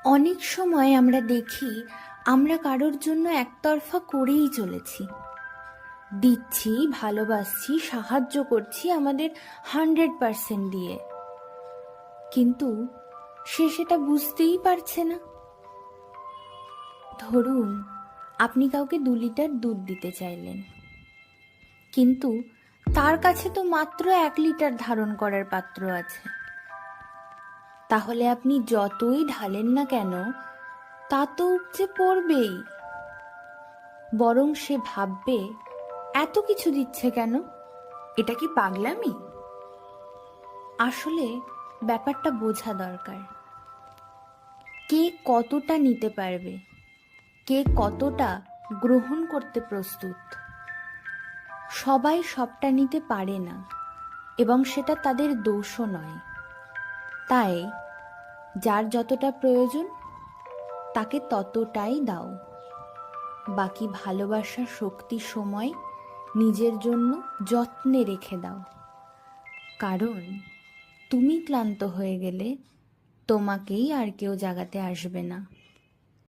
অনেক সময় আমরা দেখি আমরা কারোর জন্য একতরফা করেই চলেছি, দিচ্ছি, ভালোবাসছি, সাহায্য করছি আমাদের 100% দিয়ে, কিন্তু সে সেটা বুঝতেই পারছে না। ধরুন, আপনি কাউকে 2 লিটার দুধ দিতে চাইলেন, কিন্তু তার কাছে তো মাত্র 1 লিটার ধারণ করার পাত্র আছে। তাহলে আপনি যতই ঢালেন না কেন, তা তো উপচে পড়বেই। বরং সে ভাববে, এত কিছু দিচ্ছে কেন, এটা কি পাগলামি? আসলে ব্যাপারটা বোঝা দরকার। কে কতটা নিতে পারবে, কে কতটা গ্রহণ করতে প্রস্তুত। সবাই সবটা নিতে পারে না, এবং সেটা তাদের দোষও নয়। তাই যার যতটা প্রয়োজন তাকে ততটাই দাও। বাকি ভালোবাসা, শক্তি, সময় নিজের জন্য যত্নে রেখে দাও। কারণ তুমি ক্লান্ত হয়ে গেলে তোমাকেই আর কেউ জাগাতে আসবে না।